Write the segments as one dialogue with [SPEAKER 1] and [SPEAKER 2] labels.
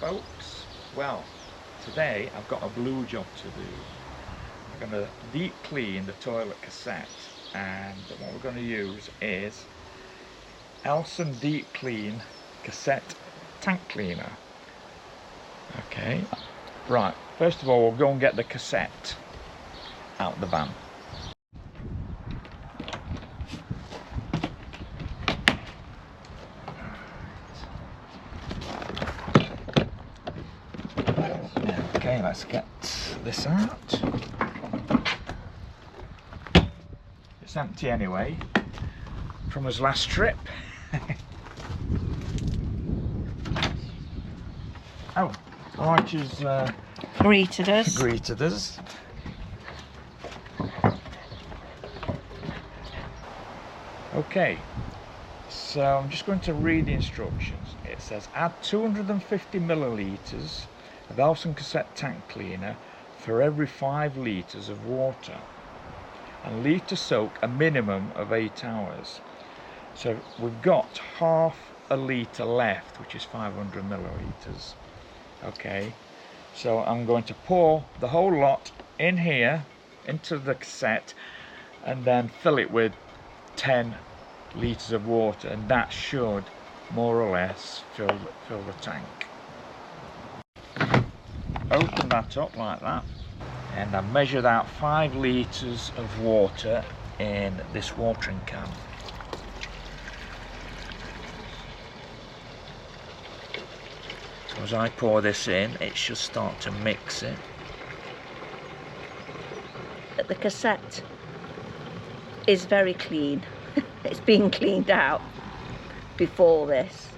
[SPEAKER 1] folks. Well, today I've got a blue job to do. I'm going to deep clean the toilet cassette, and what we're going to use is Elson Deep Clean Cassette Tank Cleaner. Okay, right, first of all we'll go and get the cassette out the van. Okay, let's get this out. It's empty anyway from his last trip. Oh, Archie's
[SPEAKER 2] greeted
[SPEAKER 1] us. Okay, so I'm just going to read the instructions. It says add 250 millilitres of Elson Cassette Tank Cleaner for every 5 litres of water, and leave to soak a minimum of 8 hours. So we've got half a litre left, which is 500 millilitres. Okay, so I'm going to pour the whole lot in here into the cassette and then fill it with 10 litres of water, and that should more or less fill the tank. Open that up like that, and I've measured out 5 litres of water in this watering can. So as I pour this in, it should start to mix it.
[SPEAKER 2] The cassette is very clean. It's been cleaned out before this.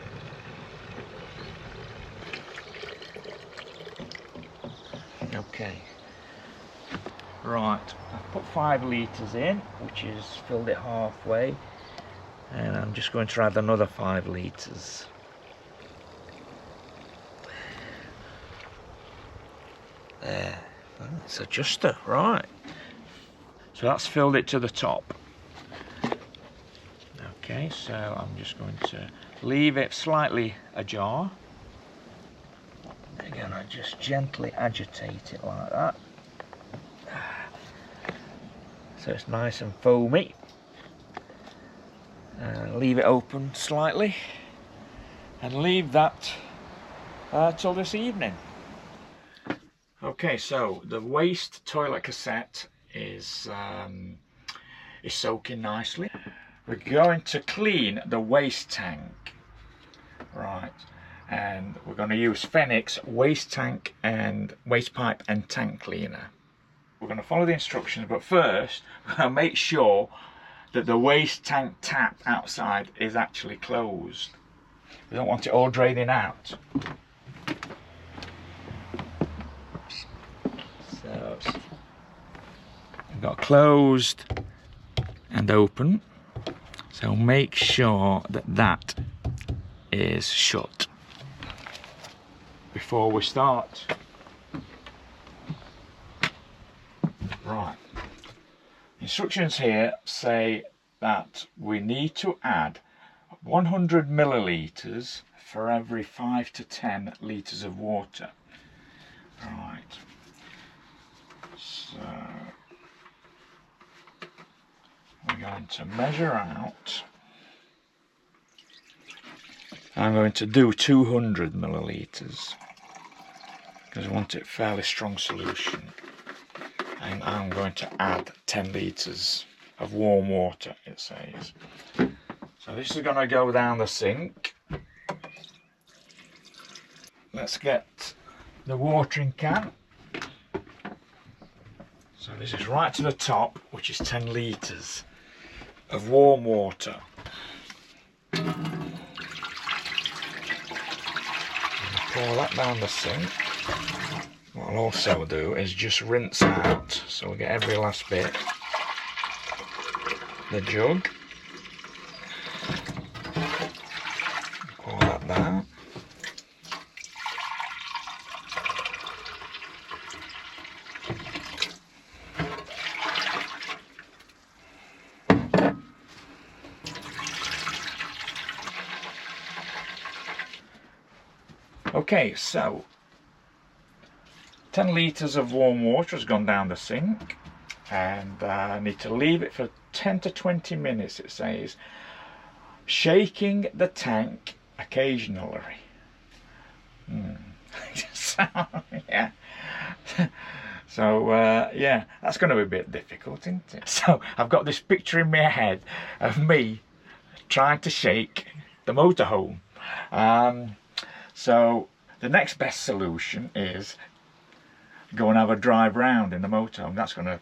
[SPEAKER 1] Okay, right, I've put 5 litres in, which is filled it halfway, and I'm just going to add another 5 litres. There, it's adjuster, right, so that's filled it to the top. Okay, so I'm just going to leave it slightly ajar. Again, I just gently agitate it like that, so it's nice and foamy. Leave it open slightly and leave that till this evening. Okay, so the waste toilet cassette is soaking nicely. We're going to clean the waste tank, right? And we're going to use Fenix's waste tank and waste pipe and tank cleaner. We're going to follow the instructions, but first we're going to make sure that the waste tank tap outside is actually closed. We don't want it all draining out. So we've got closed and open, so make sure that that is shut before we start. Right, instructions here say that we need to add 100 millilitres for every 5 to 10 litres of water. Right, so we're going to measure out. I'm going to do 200 millilitres because I want it fairly strong solution, and I'm going to add 10 litres of warm water, it says. So this is going to go down the sink. Let's get the watering can. So this is right to the top, which is 10 litres of warm water. Pour that down the sink. What I'll also do is just rinse out, so we get every last bit. The jug. Pour that down. Okay, so 10 litres of warm water has gone down the sink, and I need to leave it for 10 to 20 minutes, it says, shaking the tank occasionally. So, yeah. So yeah, that's going to be a bit difficult, isn't it? So I've got this picture in my head of me trying to shake the motorhome. So the next best solution is go and have a drive round in the motorhome. That's going to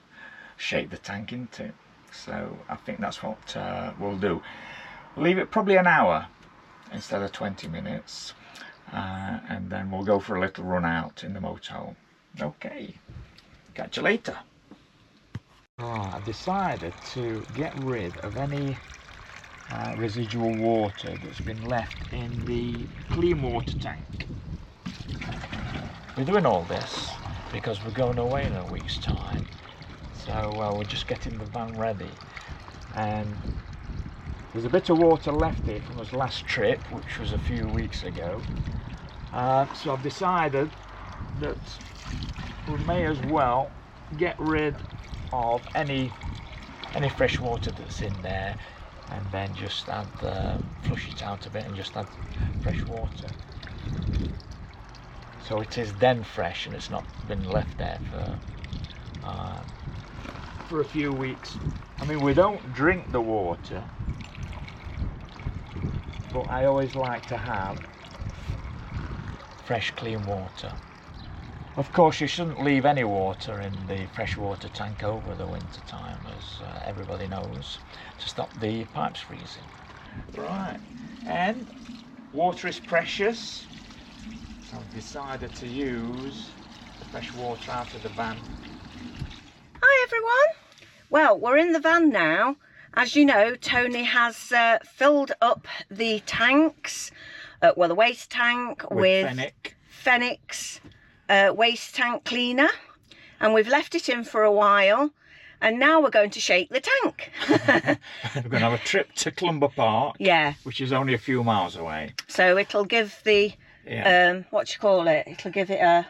[SPEAKER 1] shake the tank, isn't it? So I think that's what we'll do. Leave it probably an hour instead of 20 minutes, and then we'll go for a little run out in the motorhome. Okay, catch you later. I've decided to get rid of any residual water that's been left in the clean water tank. We're doing all this because we're going away in a week's time, so we're just getting the van ready, and there's a bit of water left here from our last trip, which was a few weeks ago. So I've decided that we may as well get rid of any fresh water that's in there, and then just add flush it out a bit and just add fresh water, so it is then fresh and it's not been left there for a few weeks. I mean, we don't drink the water, but I always like to have fresh clean water. Of course, you shouldn't leave any water in the freshwater tank over the winter time, as everybody knows, to stop the pipes freezing. Right, and water is precious, so I've decided to use the fresh water out of the van.
[SPEAKER 2] Hi everyone. Well, we're in the van now. As you know, Tony has filled up the tanks, well, the waste tank with Fenix waste tank cleaner, and we've left it in for a while, and now we're going to shake the tank.
[SPEAKER 1] We're going to have a trip to Clumber Park,
[SPEAKER 2] yeah,
[SPEAKER 1] which is only a few miles away.
[SPEAKER 2] So it'll give the what do you call it? It'll give it a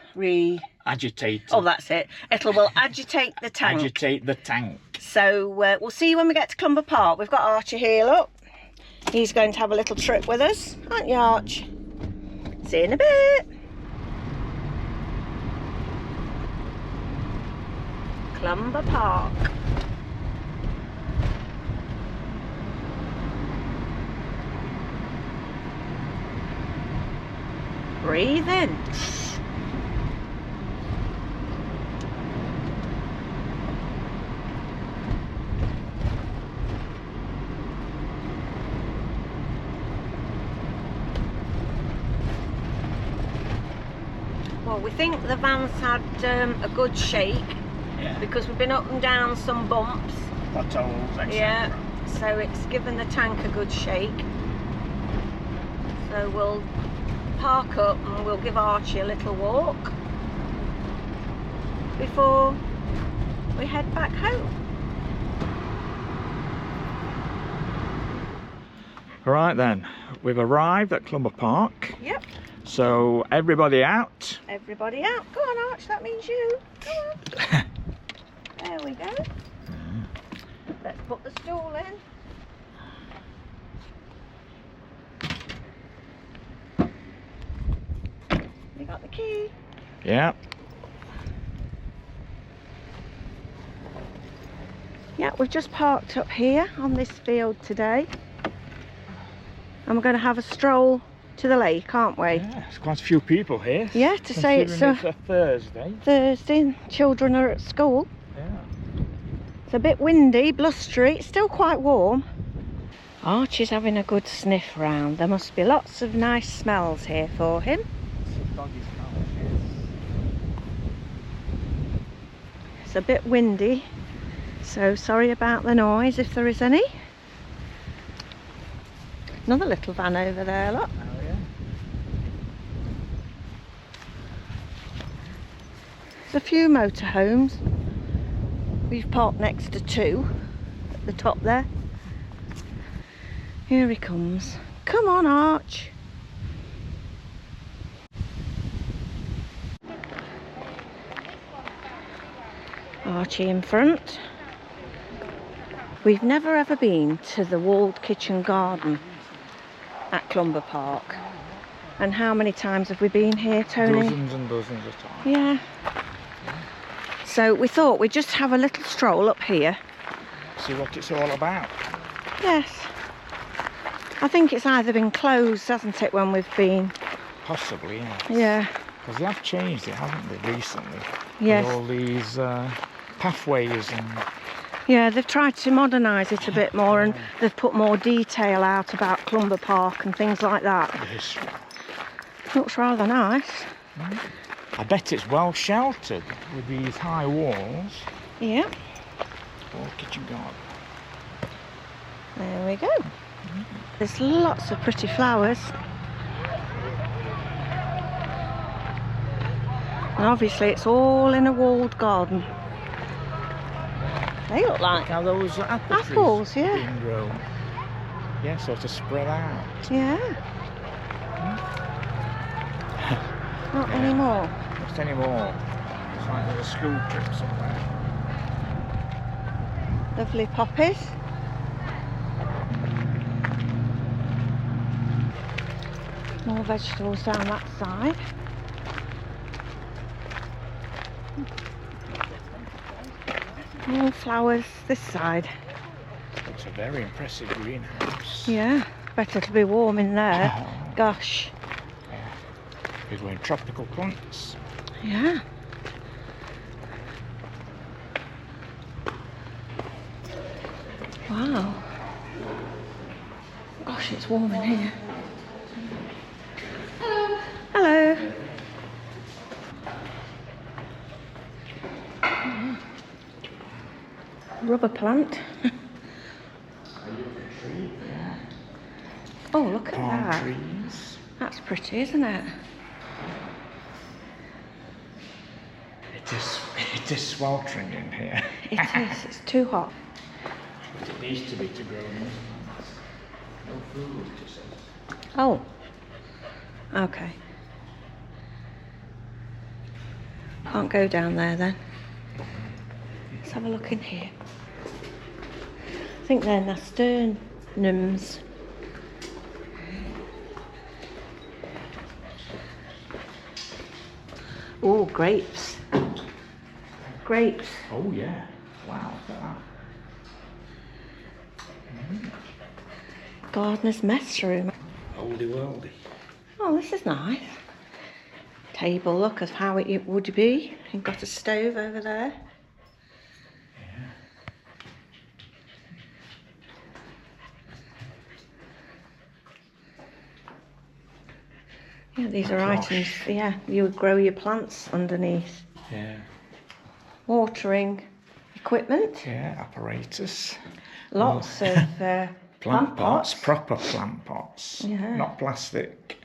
[SPEAKER 1] agitate.
[SPEAKER 2] Oh, that's it. Will agitate the tank.
[SPEAKER 1] Agitate the tank.
[SPEAKER 2] So we'll see you when we get to Clumber Park. We've got Archie here, look. He's going to have a little trip with us, aren't you, Arch? See you in a bit. Clumber Park. Breathe in. Well, we think the van's had a good shake, because we've been up and down some bumps,
[SPEAKER 1] potholes, etc.
[SPEAKER 2] Yeah, so it's given the tank a good shake. So we'll park up and we'll give Archie a little walk before we head back home.
[SPEAKER 1] Right then, we've arrived at Clumber Park.
[SPEAKER 2] Yep.
[SPEAKER 1] So everybody out.
[SPEAKER 2] Everybody out. Go on, Arch, that means you. Go on. There we go. Let's put the stool in. You got the key?
[SPEAKER 1] Yeah.
[SPEAKER 2] Yeah, we've just parked up here on this field today, and we're going to have a stroll to the lake, aren't we?
[SPEAKER 1] Yeah, there's quite a few people here.
[SPEAKER 2] Yeah, to say it's a
[SPEAKER 1] Thursday.
[SPEAKER 2] Thursday, children are at school.
[SPEAKER 1] Yeah.
[SPEAKER 2] It's a bit windy, blustery, it's still quite warm. Archie's having a good sniff round. There must be lots of nice smells here for him.
[SPEAKER 1] Doggy smells, yes.
[SPEAKER 2] It's a bit windy, so sorry about the noise if there is any. Another little van over there, look.
[SPEAKER 1] Oh yeah.
[SPEAKER 2] There's a few motorhomes. We've parked next to two at the top there. Here he comes. Come on, Arch. Archie in front. We've never ever been to the walled kitchen garden at Clumber Park. And how many times have we been here, Tony?
[SPEAKER 1] Dozens and dozens of times.
[SPEAKER 2] Yeah. So we thought we'd just have a little stroll up here.
[SPEAKER 1] See what it's all about.
[SPEAKER 2] Yes. I think it's either been closed, hasn't it, when we've been?
[SPEAKER 1] Possibly, yes.
[SPEAKER 2] Yeah.
[SPEAKER 1] Because they have changed it, haven't they, recently?
[SPEAKER 2] Yes.
[SPEAKER 1] With all these pathways and...
[SPEAKER 2] Yeah, they've tried to modernise it a bit more, and they've put more detail out about Clumber Park and things like that.
[SPEAKER 1] the history.
[SPEAKER 2] Looks rather nice.
[SPEAKER 1] I bet it's well sheltered with these high walls.
[SPEAKER 2] Yeah.
[SPEAKER 1] Or kitchen garden.
[SPEAKER 2] There we go. There's lots of pretty flowers. And obviously it's all in a walled garden. They look like
[SPEAKER 1] How those
[SPEAKER 2] apples,
[SPEAKER 1] trees
[SPEAKER 2] yeah.
[SPEAKER 1] being grown. Yeah, sort of spread out.
[SPEAKER 2] Yeah. Not anymore.
[SPEAKER 1] Not anymore. It's like there's a school trip somewhere.
[SPEAKER 2] Lovely poppies. More vegetables down that side. More flowers this side.
[SPEAKER 1] It's a very impressive greenhouse.
[SPEAKER 2] Yeah, bet it'll be warm in there.
[SPEAKER 1] Oh.
[SPEAKER 2] Gosh.
[SPEAKER 1] Yeah. We're growing tropical plants.
[SPEAKER 2] Yeah. Wow. Gosh, it's warm in here. Hello. Hello. Rubber plant. Oh, look at
[SPEAKER 1] Palm
[SPEAKER 2] that.
[SPEAKER 1] trees.
[SPEAKER 2] That's pretty, isn't it?
[SPEAKER 1] It is sweltering in here.
[SPEAKER 2] It is. It's too hot.
[SPEAKER 1] But it needs to be to grow no food, it says.
[SPEAKER 2] Oh. Okay. Can't go down there then. Let's have a look in here. I think they're nasturtiums. Oh, grapes. Grapes.
[SPEAKER 1] Oh yeah. Wow, look at that.
[SPEAKER 2] Gardener's mess room.
[SPEAKER 1] Oldie worldy.
[SPEAKER 2] Oh, this is nice. Table, look at how it would be. You've got a stove over there. Yeah, these are items, yeah, you would grow your plants underneath.
[SPEAKER 1] Yeah.
[SPEAKER 2] Watering equipment.
[SPEAKER 1] Yeah, apparatus.
[SPEAKER 2] Lots of
[SPEAKER 1] Plant pots, proper plant pots.
[SPEAKER 2] Yeah.
[SPEAKER 1] Not plastic.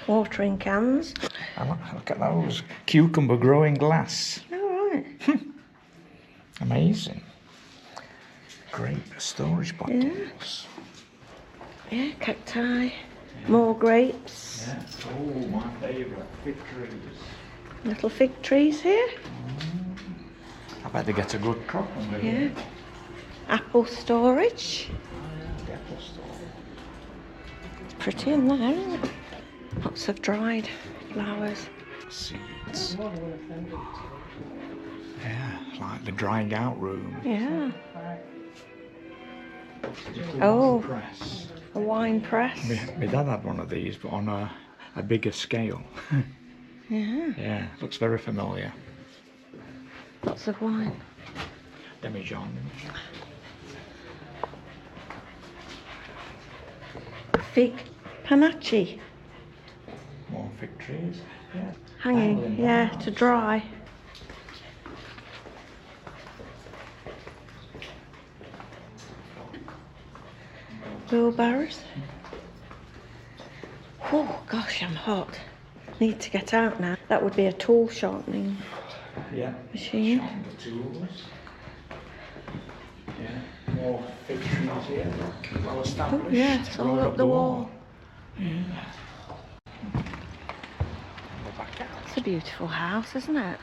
[SPEAKER 2] Watering cans.
[SPEAKER 1] And look at those. Cucumber growing glass.
[SPEAKER 2] All right.
[SPEAKER 1] Amazing. Great storage bottles.
[SPEAKER 2] Yeah, cacti. More grapes.
[SPEAKER 1] Yeah. Oh, my favourite, fig trees.
[SPEAKER 2] Little fig trees here.
[SPEAKER 1] I bet they get a good crop on there.
[SPEAKER 2] Yeah. Apple storage.
[SPEAKER 1] The apple store.
[SPEAKER 2] It's pretty in there, isn't it? Lots of dried flowers.
[SPEAKER 1] Seeds. Yeah, like the drying out room.
[SPEAKER 2] Yeah. Oh.
[SPEAKER 1] Press.
[SPEAKER 2] A wine press.
[SPEAKER 1] My dad had one of these, but on a bigger scale.
[SPEAKER 2] Yeah.
[SPEAKER 1] Yeah, looks very familiar.
[SPEAKER 2] Lots of wine.
[SPEAKER 1] Demijohn.
[SPEAKER 2] Fig panache.
[SPEAKER 1] More fig trees. Yeah.
[SPEAKER 2] Hanging, yeah, to dry. Wheelbarrows. Oh gosh, I'm hot. Need to get out now. That would be a tool sharpening
[SPEAKER 1] Yeah.
[SPEAKER 2] machine.
[SPEAKER 1] Sharpen the tools. Yeah. More fig trees here. Well established.
[SPEAKER 2] Oh, yeah, it's all
[SPEAKER 1] Rolled
[SPEAKER 2] up the wall.
[SPEAKER 1] Yeah. The back
[SPEAKER 2] It's a beautiful house, isn't it?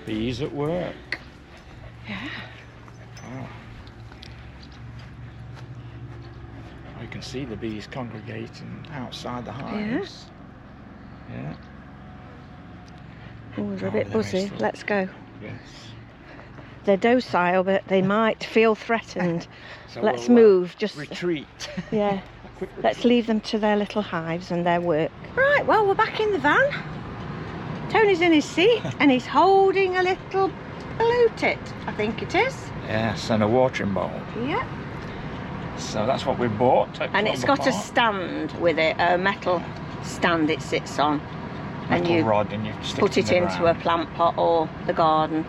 [SPEAKER 1] Bees at work.
[SPEAKER 2] Yeah.
[SPEAKER 1] Oh. I can see the bees congregating outside the hives. Yeah.
[SPEAKER 2] Oh, they're a
[SPEAKER 1] Oh,
[SPEAKER 2] bit
[SPEAKER 1] they're
[SPEAKER 2] buzzy.
[SPEAKER 1] still-
[SPEAKER 2] Let's go.
[SPEAKER 1] Yes.
[SPEAKER 2] They're docile, but they might feel threatened.
[SPEAKER 1] So
[SPEAKER 2] Let's
[SPEAKER 1] we'll,
[SPEAKER 2] move. Just
[SPEAKER 1] retreat.
[SPEAKER 2] yeah.
[SPEAKER 1] A quick
[SPEAKER 2] Let's
[SPEAKER 1] retreat.
[SPEAKER 2] leave them to their little hives and their work. Right. Well, we're back in the van. Tony's in his seat and he's holding a little blue tit, I think it is.
[SPEAKER 1] Yes, and a watering bowl.
[SPEAKER 2] Yeah.
[SPEAKER 1] So that's what we bought. At
[SPEAKER 2] And it's
[SPEAKER 1] Clumber
[SPEAKER 2] got a
[SPEAKER 1] Park.
[SPEAKER 2] stand with it, a metal stand it sits on. And
[SPEAKER 1] Metal
[SPEAKER 2] you
[SPEAKER 1] rod, and you stick
[SPEAKER 2] put it
[SPEAKER 1] in the
[SPEAKER 2] into
[SPEAKER 1] ground.
[SPEAKER 2] a plant pot or the garden.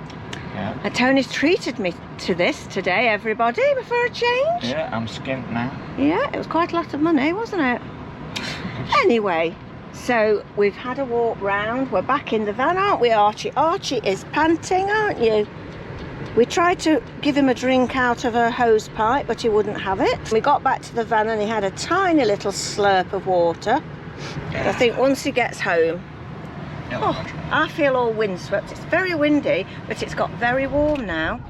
[SPEAKER 1] Yeah.
[SPEAKER 2] And Tony's treated me to this today, everybody, before a change.
[SPEAKER 1] Yeah, I'm skint now.
[SPEAKER 2] Yeah, it was quite a lot of money, wasn't it? Anyway, so we've had a walk round. We're back in the van, aren't we, Archie? Archie is panting, aren't you? We tried to give him a drink out of a hose pipe, but he wouldn't have it. We got back to the van and he had a tiny little slurp of water. I think once he gets home, I feel all windswept. It's very windy, but it's got very warm now.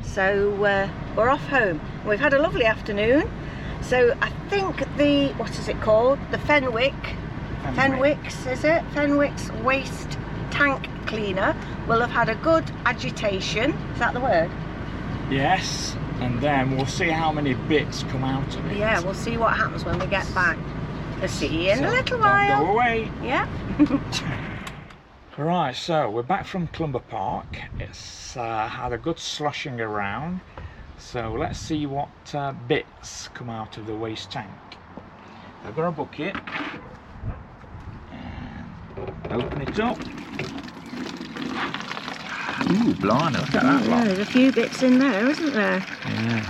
[SPEAKER 2] So we're off home. We've had a lovely afternoon. So I think the, what is it called? The Fenwick's, is it? Fenwick's waste tank cleaner will have had a good agitation. Is that the word?
[SPEAKER 1] Yes, and then we'll see how many bits come out of it.
[SPEAKER 2] Yeah, we'll see what happens when we get back. We'll see you in a little
[SPEAKER 1] Don't
[SPEAKER 2] while.
[SPEAKER 1] go away.
[SPEAKER 2] Yeah.
[SPEAKER 1] Right, so we're back from Clumber Park. It's had a good sloshing around. So let's see what bits come out of the waste tank. I've got a bucket. And open it up. Ooh, blimey, look at that lot.
[SPEAKER 2] There's a few bits in there, isn't there?
[SPEAKER 1] Yeah.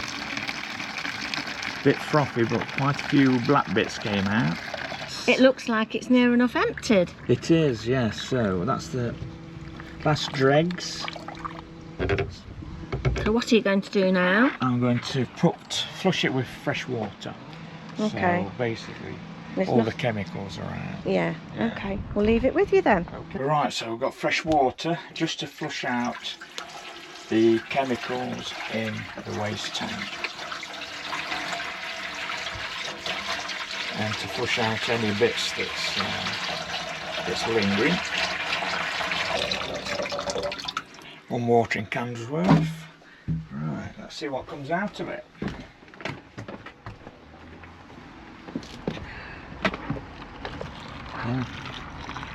[SPEAKER 1] Bit frothy, but quite a few black bits came out.
[SPEAKER 2] It looks like it's near enough emptied.
[SPEAKER 1] It is, yes. So that's the last dregs.
[SPEAKER 2] So what are you going to do now?
[SPEAKER 1] I'm going to flush it with fresh water.
[SPEAKER 2] Okay.
[SPEAKER 1] So basically,
[SPEAKER 2] There's
[SPEAKER 1] all the
[SPEAKER 2] nothing-
[SPEAKER 1] chemicals around.
[SPEAKER 2] Yeah.
[SPEAKER 1] Yeah.
[SPEAKER 2] Okay. We'll leave it with you then.
[SPEAKER 1] Okay. Right, so we've got fresh water just to flush out the chemicals in the waste tank. And to flush out any bits that's lingering. 1 watering can's worth. Right, let's see what comes out of it. Yeah,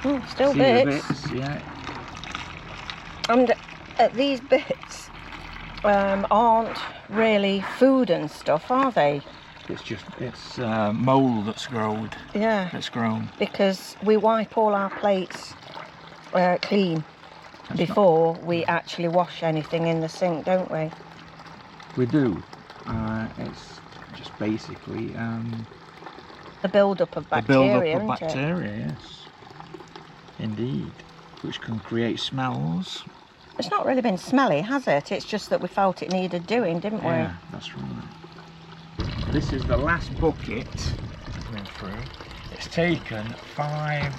[SPEAKER 2] Oh, still
[SPEAKER 1] see the
[SPEAKER 2] bits.
[SPEAKER 1] yeah.
[SPEAKER 2] And these bits aren't really food and stuff, are they?
[SPEAKER 1] It's mould that's grown.
[SPEAKER 2] Yeah.
[SPEAKER 1] That's grown.
[SPEAKER 2] Because we wipe all our plates clean
[SPEAKER 1] That's
[SPEAKER 2] before we actually wash anything in the sink, don't we?
[SPEAKER 1] We do. It's just basically
[SPEAKER 2] The build-up of
[SPEAKER 1] the
[SPEAKER 2] bacteria,
[SPEAKER 1] build-up of
[SPEAKER 2] isn't it?
[SPEAKER 1] bacteria, yes. Indeed. Which can create smells.
[SPEAKER 2] It's not really been smelly, has it? It's just that we felt it needed doing, didn't we?
[SPEAKER 1] Yeah, that's right. This is the last bucket coming through. It's taken 5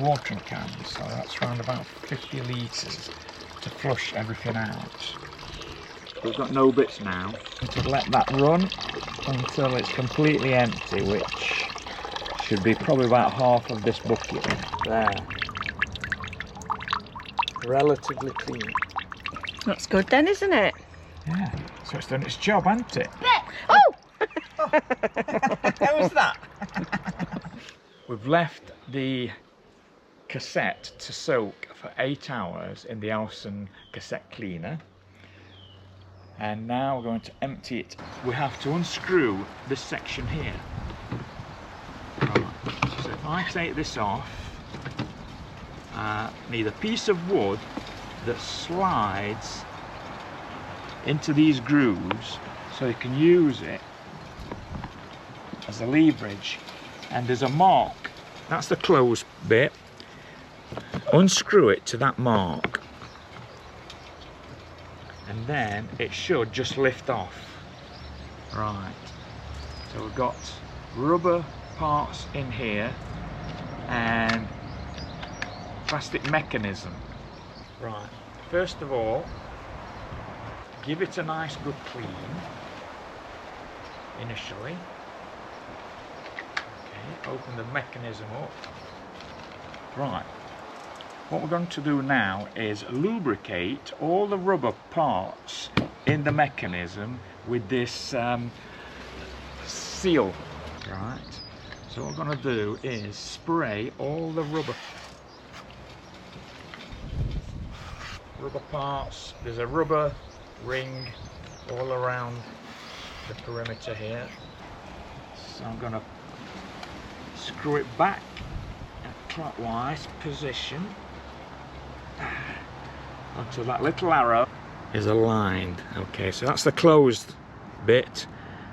[SPEAKER 1] watering cans, so that's around about 50 litres to flush everything out. We've got no bits now. To let that run until it's completely empty, which should be probably about half of this bucket. There. Relatively clean.
[SPEAKER 2] That's good then, isn't it?
[SPEAKER 1] Yeah, so it's done its job, hasn't it?
[SPEAKER 2] Oh!
[SPEAKER 1] How was that? We've left the cassette to soak for 8 hours in the Ellison cassette cleaner. And now we're going to empty it. We have to unscrew this section here. Right. So if I take this off, need a piece of wood that slides into these grooves so you can use it as a leverage. And there's a mark, that's the closed bit. Unscrew it to that mark, and then it should just lift off. Right, so we've got rubber parts in here and plastic mechanism. Right, first of all, give it a nice good clean initially. Okay, open the mechanism up. Right, what we're going to do now is lubricate all the rubber parts in the mechanism with this seal. Right, so what we're going to do is spray all the rubber parts. There's a rubber ring all around the perimeter here, so I'm going to screw it back in a clockwise position until that little arrow is aligned. Okay, so that's the closed bit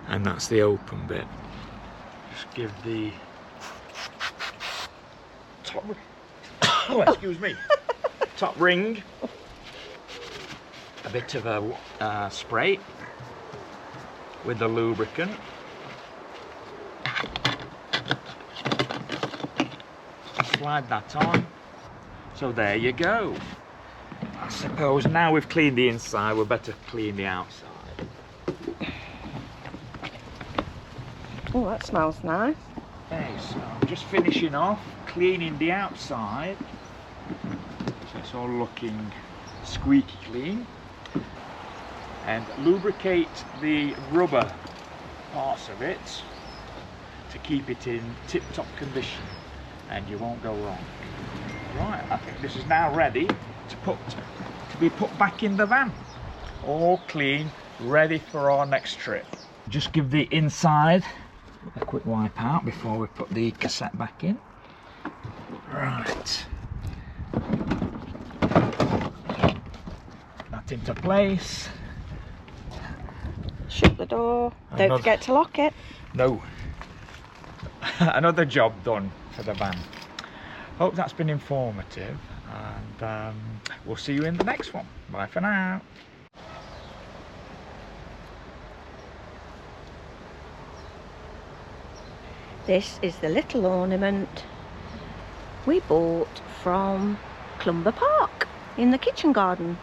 [SPEAKER 1] and that's the open bit. Just give the top oh, excuse me, top ring a bit of a spray with the lubricant. Slide that on. So there you go. I suppose now we've cleaned the inside, we're better clean the outside.
[SPEAKER 2] Oh, that smells nice.
[SPEAKER 1] Okay, so I'm just finishing off cleaning the outside. So it's all looking squeaky clean. And lubricate the rubber parts of it to keep it in tip-top condition, and you won't go wrong. Right, I think this is now ready to be put back in the van. All clean, ready for our next trip. Just give the inside a quick wipe out before we put the cassette back in. Right. That into place.
[SPEAKER 2] Shut the door. Don't forget to lock it.
[SPEAKER 1] No. Another job done for the van. Hope that's been informative, and we'll see you in the next one. Bye for now.
[SPEAKER 2] This is the little ornament we bought from Clumber Park in the kitchen garden.